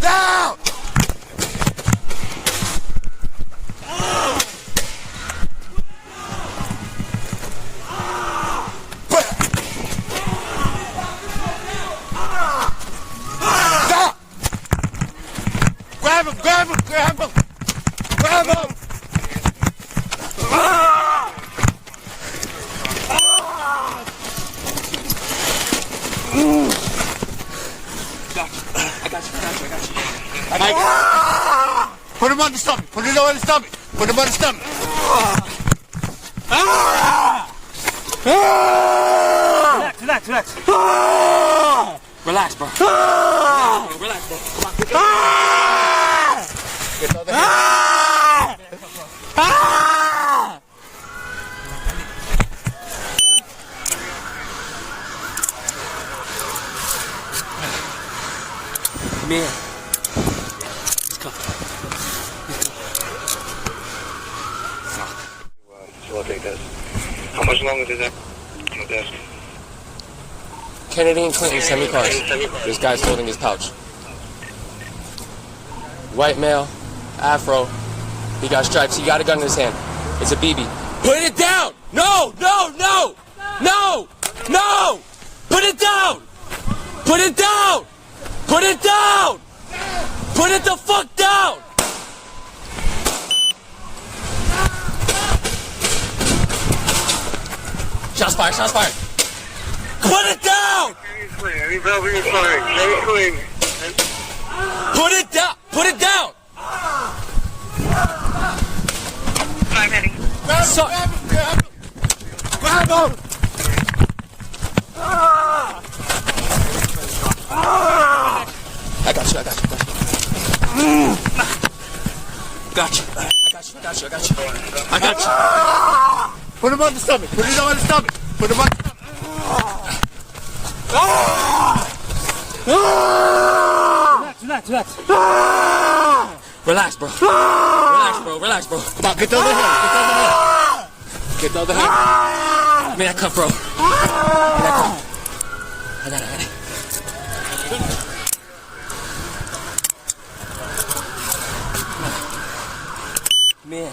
Down! Stop! Grab him! Grab him! Grab him! Grab him! Put him on the stomach. Put it on the stomach. Put him on the stomach. Relax, relax. Relax, bro. Relax, bro. Come on, Get the other hand. Man. Let's go. We'll take this. How much longer does that on the desk? Kennedy and Clinton send me cars. This guy's holding his pouch. White male, afro. He got stripes. He got a gun in his hand. It's a BB. Put it down! No! No! No! No! No! Put it down! Put it down! Put it down! Put it the fuck down! Shots fired! Shots fired! Put it down! Any Bellevue is firing. Very clean. Put it down! Put it down! I'm heading. Grab him! Grab him! Grab him! Grab him! I got you, I got you, I got you. Got you. I got you, I got you, I got you. I got you. Put him on the stomach. Put it on the stomach. Put him on the stomach. Relax, relax. Relax, bro. Relax, bro. Relax, bro. Come on, get the other hand. Get the other hand. Get the other hand. Give me that cup, bro. Give me that cup. I got it, I got it. Man.